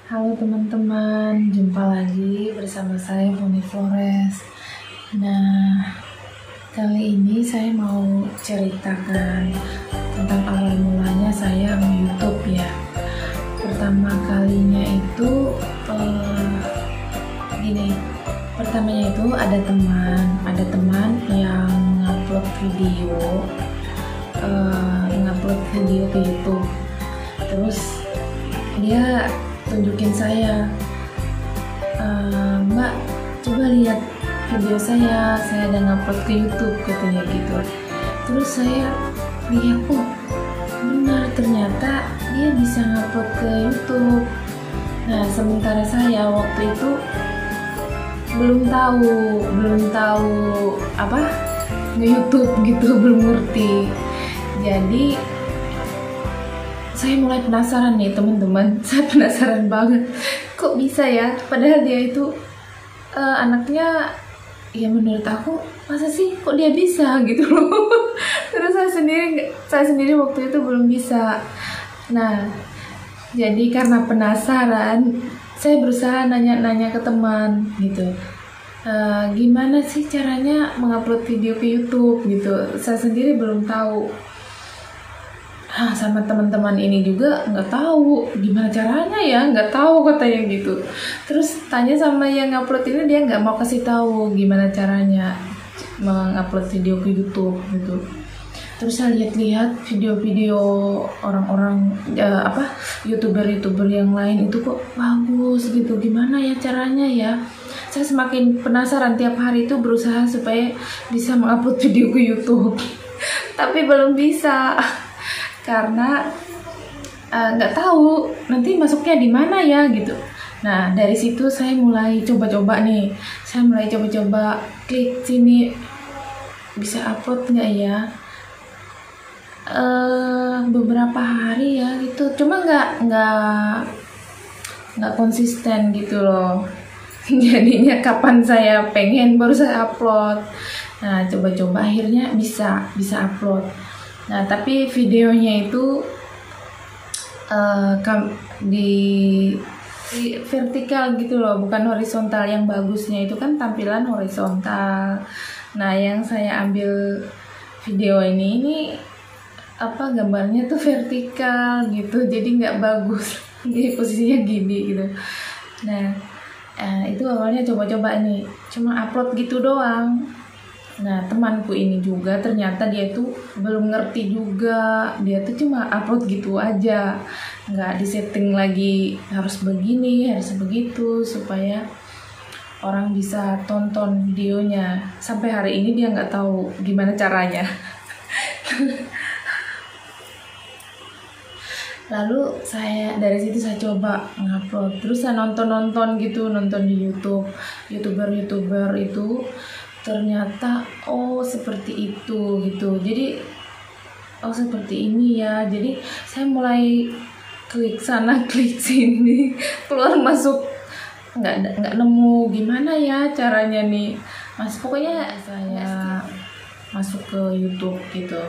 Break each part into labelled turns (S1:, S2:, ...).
S1: Halo teman-teman, jumpa lagi bersama saya Foni Flores. Nah, kali ini saya mau ceritakan tentang awal mulanya saya YouTube ya. Pertama kalinya itu gini. Pertamanya itu ada teman yang ngupload video ke YouTube. Terus dia tunjukin saya, Mbak, coba lihat video saya ada ngupload ke YouTube, katanya gitu. Terus saya lihat, oh benar, ternyata dia bisa ngupload ke YouTube. Nah, sementara saya waktu itu belum tahu apa nge-YouTube gitu, belum ngerti. Jadi saya mulai penasaran nih teman-teman. Saya penasaran banget, kok bisa ya, padahal dia itu anaknya ya, menurut aku masa sih kok dia bisa gitu loh. Terus saya sendiri waktu itu belum bisa. Nah, jadi karena penasaran, saya berusaha nanya-nanya ke teman gitu, gimana sih caranya mengupload video ke YouTube gitu. Saya sendiri belum tahu. Sama teman-teman ini juga nggak tahu gimana caranya ya, nggak tahu katanya gitu. Terus tanya sama yang ngupload ini, dia nggak mau kasih tahu gimana caranya mengupload video ke YouTube gitu. Terus saya lihat-lihat video-video orang-orang youtuber yang lain itu kok bagus gitu, gimana ya caranya ya. Saya semakin penasaran, tiap hari itu berusaha supaya bisa mengupload video ke YouTube. Tapi belum bisa karena nggak tahu nanti masuknya di mana ya gitu. Nah, dari situ saya mulai coba-coba nih. Saya mulai coba-coba klik sini, bisa upload nggak ya. Beberapa hari ya gitu, cuma nggak konsisten gitu loh. Jadinya kapan saya pengen baru saya upload. Nah, coba-coba akhirnya bisa upload. Nah, tapi videonya itu di vertikal gitu loh, bukan horizontal. Yang bagusnya itu kan tampilan horizontal. Nah, yang saya ambil video ini gambarnya tuh vertikal gitu, jadi nggak bagus. Jadi posisinya gini gitu. Nah, itu awalnya coba-coba nih, cuma upload gitu doang. Nah, temanku ini juga ternyata dia tuh belum ngerti juga. Dia tuh cuma upload gitu aja, nggak disetting lagi harus begini, harus begitu, supaya orang bisa tonton videonya. Sampai hari ini dia nggak tahu gimana caranya. Lalu dari situ saya coba ngupload, terus saya nonton di YouTube, youtuber itu. Ternyata seperti itu gitu. Jadi seperti ini ya. Jadi saya mulai klik sana klik sini, keluar masuk, nggak nemu gimana ya caranya nih Mas. Pokoknya saya masuk ke YouTube gitu.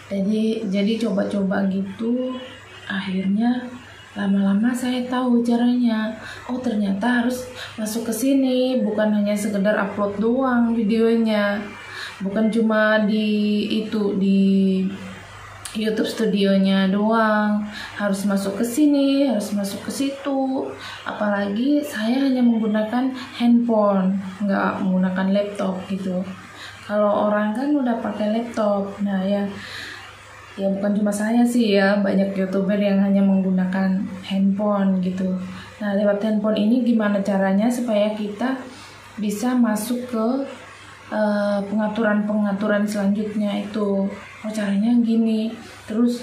S1: Jadi coba-coba gitu. Akhirnya lama-lama saya tahu caranya. Ternyata harus masuk ke sini, bukan hanya sekedar upload doang videonya. Bukan cuma di YouTube studionya doang, harus masuk ke sini, harus masuk ke situ. Apalagi saya hanya menggunakan handphone, nggak menggunakan laptop gitu. Kalau orang kan udah pakai laptop. Nah, ya bukan cuma saya sih ya, banyak youtuber yang hanya menggunakan handphone gitu. Nah, lewat handphone ini gimana caranya supaya kita bisa masuk ke pengaturan selanjutnya itu. Caranya gini, terus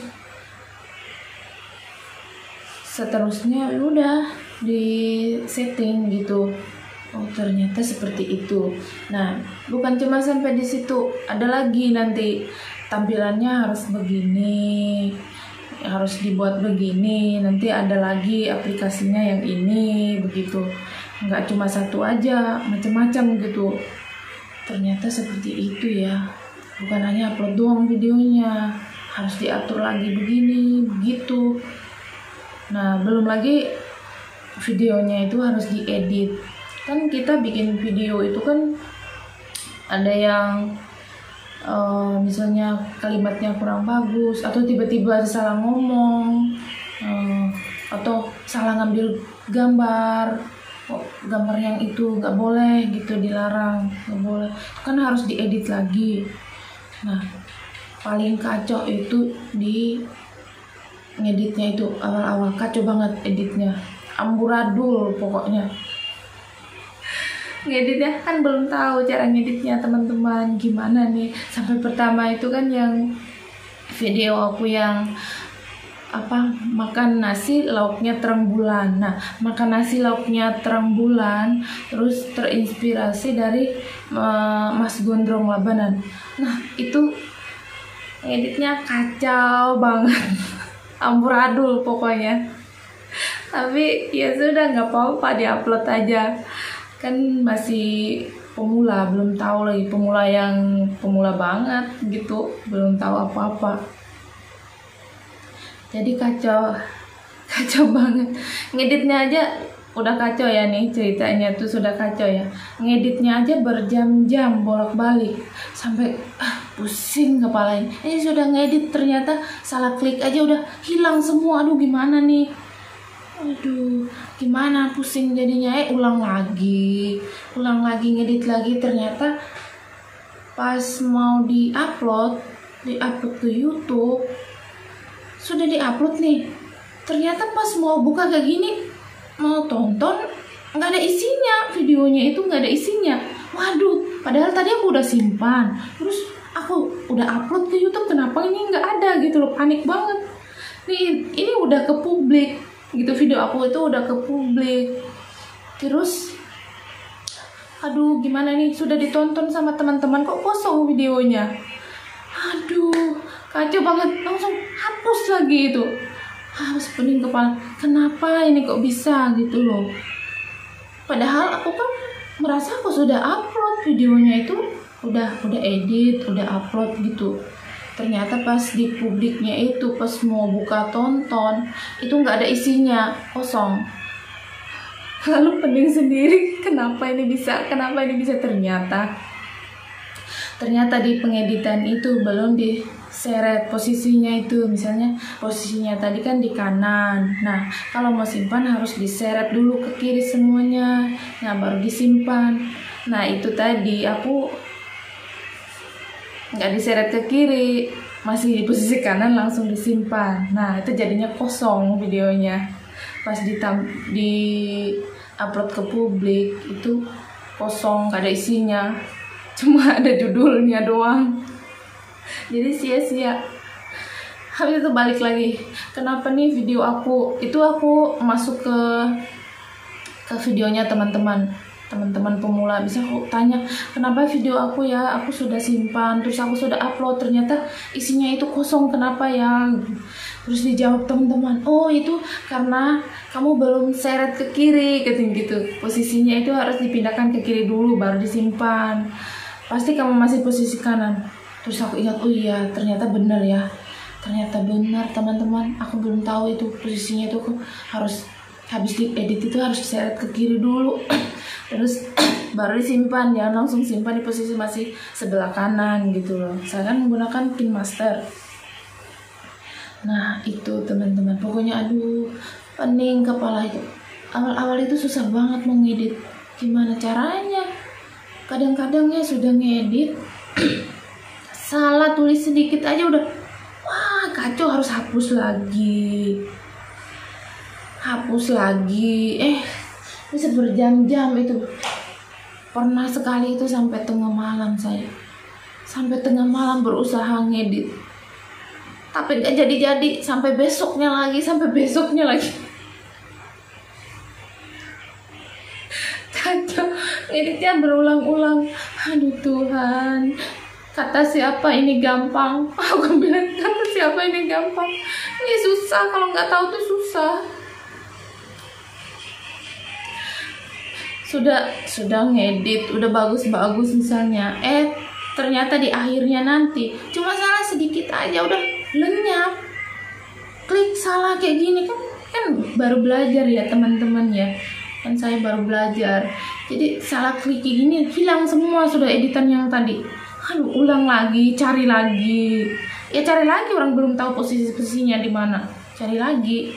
S1: seterusnya udah di setting gitu. Ternyata seperti itu. Nah, bukan cuma sampai di situ, ada lagi nanti tampilannya harus begini, harus dibuat begini, nanti ada lagi aplikasinya yang ini, begitu. Nggak cuma satu aja, macam-macam gitu. Ternyata seperti itu ya, bukan hanya upload doang videonya, harus diatur lagi begini, begitu. Nah, belum lagi videonya itu harus diedit. Kan kita bikin video itu kan ada yang misalnya kalimatnya kurang bagus, atau tiba-tiba salah ngomong, atau salah ngambil gambar. Gambar yang itu nggak boleh gitu, dilarang, nggak boleh, itu kan harus diedit lagi. Nah, paling kacau itu di ngeditnya, itu awal-awal kacau banget editnya, amburadul pokoknya. Ngeditnya kan belum tahu cara ngeditnya teman-teman gimana nih. Sampai pertama itu kan yang video aku yang makan nasi lauknya terang bulan. Nah, makan nasi lauknya terang bulan terus terinspirasi dari Mas Gondrong Labanan. Nah, itu editnya kacau banget. Amburadul pokoknya. Tapi ya sudah, nggak apa-apa, diupload aja. Kan masih pemula, belum tahu lagi, pemula yang pemula banget gitu, belum tahu apa-apa. Jadi kacau banget. Ngeditnya aja udah kacau ya nih, ceritanya tuh sudah kacau ya. Ngeditnya aja berjam-jam bolak-balik sampai pusing kepalanya. Ini sudah ngedit ternyata salah klik aja udah hilang semua. Aduh gimana nih? Aduh gimana, pusing jadinya. Ulang lagi ngedit lagi. Ternyata pas mau diupload ke YouTube, sudah diupload nih, ternyata pas mau buka kayak gini, mau tonton, nggak ada isinya, videonya itu nggak ada isinya. Waduh, padahal tadi aku udah simpan, terus aku udah upload ke YouTube, kenapa ini nggak ada gitu loh. Panik banget nih, ini udah ke publik gitu, video aku itu udah ke publik. Terus aduh gimana nih, sudah ditonton sama teman-teman kok kosong videonya. Aduh kacau banget, langsung hapus lagi itu. Harus pening kepala, kenapa ini kok bisa gitu loh. Padahal aku kan merasa aku sudah upload videonya itu, udah edit, udah upload gitu. Ternyata pas di publiknya itu, pas mau buka tonton, itu nggak ada isinya, kosong. Lalu pening sendiri, kenapa ini bisa ternyata di pengeditan itu belum diseret posisinya itu. Misalnya posisinya tadi kan di kanan, nah kalau mau simpan harus diseret dulu ke kiri semuanya, nah baru disimpan. Nah itu tadi aku nggak diseret ke kiri, masih di posisi kanan langsung disimpan. Nah itu jadinya kosong videonya. Pas di upload ke publik itu kosong, gak ada isinya, cuma ada judulnya doang. Jadi sia-sia. Habis itu balik lagi, kenapa nih video aku masuk ke videonya teman-teman pemula. Bisa aku tanya, kenapa video aku sudah simpan, terus aku sudah upload, ternyata isinya itu kosong, kenapa ya? Terus dijawab teman-teman, oh itu karena kamu belum seret ke kiri, katanya gitu. Posisinya itu harus dipindahkan ke kiri dulu baru disimpan. Pasti kamu masih posisi kanan. Terus aku ingat, oh iya ternyata benar ya. Ternyata benar teman-teman, aku belum tahu itu posisinya itu aku harus habis diedit itu harus diseret ke kiri dulu. Terus baru disimpan, jangan langsung simpan di posisi masih sebelah kanan gitu loh. Saya kan menggunakan KineMaster. Nah itu teman-teman, pokoknya aduh pening kepala itu. Awal-awal itu susah banget mengedit. Gimana caranya? Kadang-kadang ya sudah ngedit salah tulis sedikit aja udah wah kacau, harus hapus lagi. Bisa berjam-jam itu. Pernah sekali itu sampai tengah malam berusaha ngedit, tapi gak jadi-jadi, sampai besoknya lagi. Kacau, ngeditnya berulang-ulang. Aduh Tuhan, kata siapa ini gampang? Aku bilang, kata siapa ini gampang? Ini susah, kalau nggak tahu tuh susah. Sudah ngedit, udah bagus-bagus misalnya, ternyata di akhirnya nanti cuma salah sedikit aja udah lenyap. Klik salah kayak gini kan kan baru belajar ya teman-teman ya, kan saya baru belajar, jadi salah klik gini hilang semua sudah editan yang tadi. Aduh, ulang lagi, cari lagi. Ya cari lagi, orang belum tahu posisinya di mana. Cari lagi.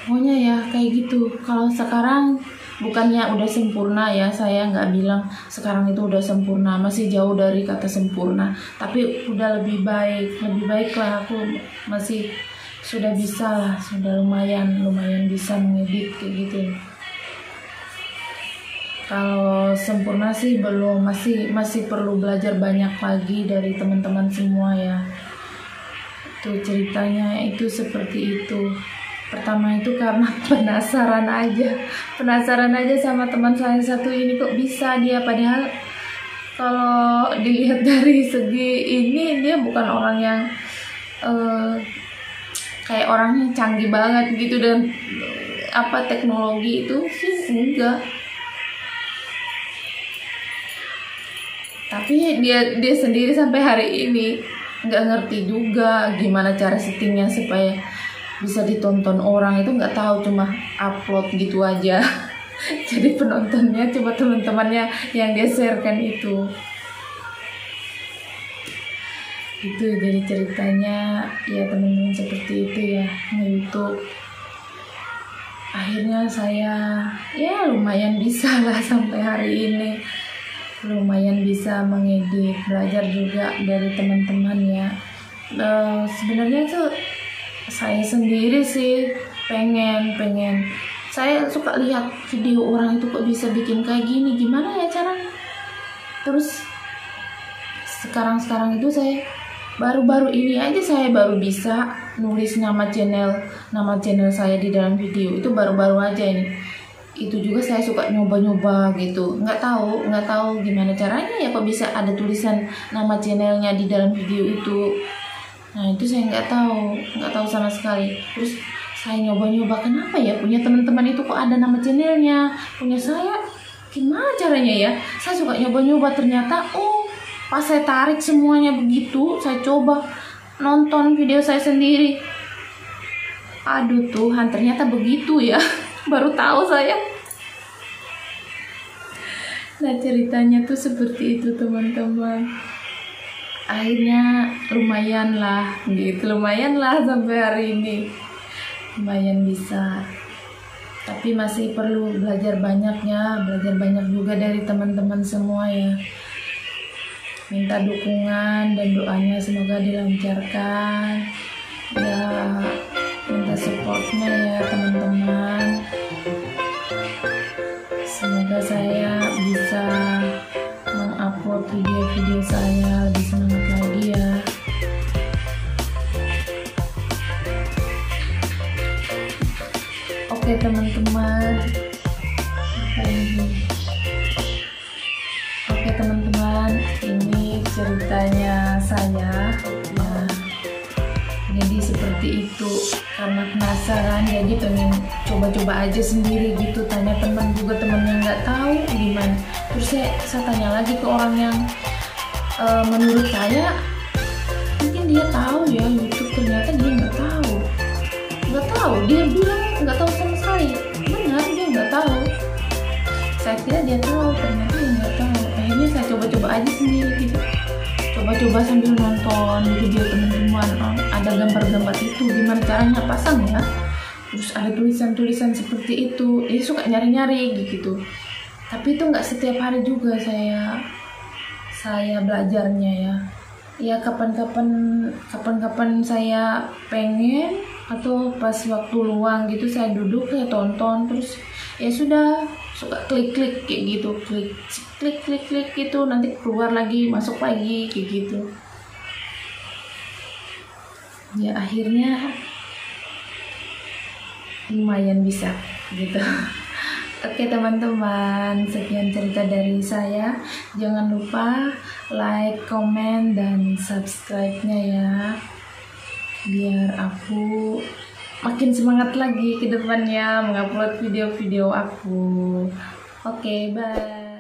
S1: Pokoknya ya kayak gitu. Kalau sekarang bukannya udah sempurna ya, saya nggak bilang sekarang itu udah sempurna, masih jauh dari kata sempurna. Tapi udah lebih baik lah, aku masih sudah bisa lah, sudah lumayan bisa mengedit kayak gitu. Kalau sempurna sih belum, masih perlu belajar banyak lagi dari teman-teman semua ya. Itu ceritanya itu seperti itu. Pertama itu karena penasaran aja sama teman saya satu ini, kok bisa dia, padahal kalau dilihat dari segi ini dia bukan orang yang kayak orangnya canggih banget gitu dan teknologi itu sih enggak. Tapi dia sendiri sampai hari ini nggak ngerti juga gimana cara settingnya supaya bisa ditonton orang, itu nggak tahu, cuma upload gitu aja. Jadi penontonnya cuma teman-temannya yang dia sharekan itu. Itu jadi ceritanya ya teman-teman, seperti itu ya nge-YouTube. Akhirnya saya ya lumayan bisa lah sampai hari ini. Lumayan bisa mengedit, belajar juga dari teman-teman ya. Sebenarnya tuh saya sendiri sih pengen saya suka lihat video orang itu kok bisa bikin kayak gini, gimana ya caranya. Terus sekarang itu saya baru ini aja saya baru bisa nulis nama channel saya di dalam video, itu baru aja ini. Itu juga saya suka nyoba-nyoba gitu, nggak tahu gimana caranya ya kok bisa ada tulisan nama channelnya di dalam video itu. Nah itu saya nggak tahu sama sekali. Terus saya nyoba-nyoba, kenapa ya punya teman-teman itu kok ada nama channelnya, punya saya gimana caranya ya. Saya suka nyoba-nyoba, ternyata pas saya tarik semuanya begitu, saya coba nonton video saya sendiri, aduh Tuhan, ternyata begitu ya. Baru tahu saya. Nah ceritanya tuh seperti itu teman-teman. Akhirnya lumayan lah sampai hari ini, lumayan bisa. Tapi masih perlu belajar banyak juga dari teman-teman semua ya. Minta dukungan dan doanya semoga dilancarkan ya, minta supportnya ya teman-teman. Semoga saya bisa mengupload video-video saya lebih semangat lagi ya. Oke teman-teman, ini ceritanya saya ya. Jadi seperti itu, karena penasaran jadi pengen coba-coba aja sendiri gitu, tanya teman juga, temennya nggak tahu gimana. Terus saya tanya lagi ke orang yang menurut saya mungkin dia tahu ya YouTube, ternyata dia nggak tahu, dia bilang nggak tahu sama sekali. Benar, dia nggak tahu. Saya kira dia tahu, ternyata dia nggak tahu. Akhirnya saya coba-coba aja sendiri gitu, coba sambil nonton video teman-teman, ada gambar-gambar itu gimana caranya pasang ya, terus ada tulisan-tulisan seperti itu. Dia suka nyari-nyari gitu. Tapi itu nggak setiap hari juga saya belajarnya ya. Ya kapan-kapan saya pengen, atau pas waktu luang gitu saya duduk ya tonton, terus ya sudah suka klik kayak gitu, klik gitu, nanti keluar lagi masuk lagi kayak gitu ya. Akhirnya lumayan bisa gitu. Oke teman-teman, sekian cerita dari saya. Jangan lupa like, komen, dan subscribe-nya ya, biar aku makin semangat lagi ke depannya mengupload video-video aku. Oke, bye.